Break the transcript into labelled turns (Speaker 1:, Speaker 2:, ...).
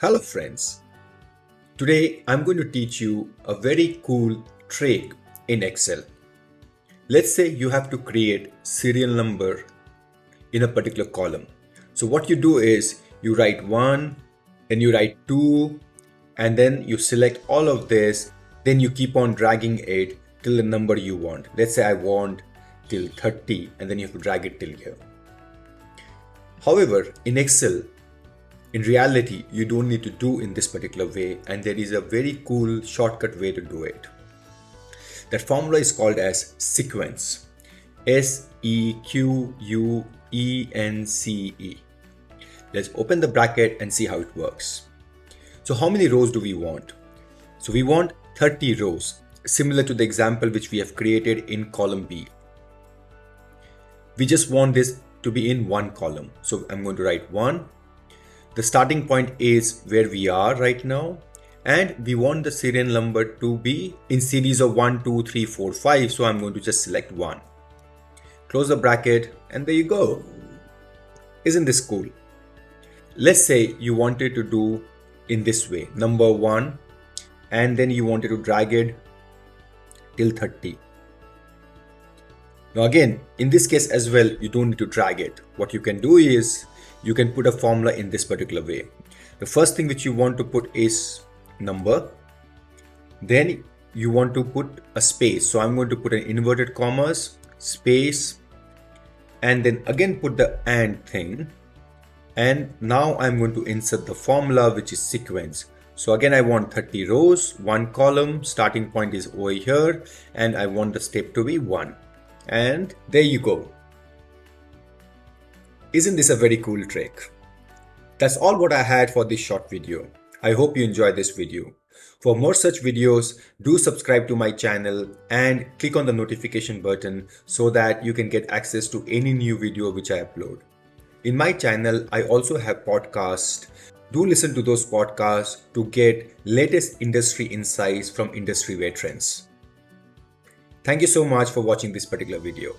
Speaker 1: Hello friends, today I'm going to teach you a very cool trick in Excel. Let's say you have to create serial number in a particular column. So what you do is you write 1, then you write 2, and then you select all of this, then you keep on dragging it till the number you want. Let's say I want till 30 and then you have to drag it till here. However, in Excel, in reality, you don't need to do in this particular way, and there is a very cool shortcut way to do it. That formula is called as sequence. SEQUENCE. Let's open the bracket and see how it works. So how many rows do we want? So we want 30 rows, similar to the example which we have created in column B. We just want this to be in one column. So I'm going to write 1. The starting point is where we are right now, and we want the serial number to be in series of 1, 2, 3, 4, 5. So I'm going to just select 1. Close the bracket, and there you go. Isn't this cool? Let's say you wanted to do in this way, number 1, and then you wanted to drag it till 30. Now again, in this case as well, you don't need to drag it. What you can do is you can put a formula in this particular way. The first thing which you want to put is number. Then you want to put a space. So I'm going to put an inverted commas, space, and then again put the and thing. And now I'm going to insert the formula which is sequence. So again, I want 30 rows, 1 column, starting point is over here, and I want the step to be 1. And there you go. Isn't this a very cool trick? That's all what I had for this short video. I hope you enjoyed this video. For more such videos, do subscribe to my channel and click on the notification button so that you can get access to any new video which I upload. In my channel, I also have podcasts. Do listen to those podcasts to get latest industry insights from industry veterans. Thank you so much for watching this particular video.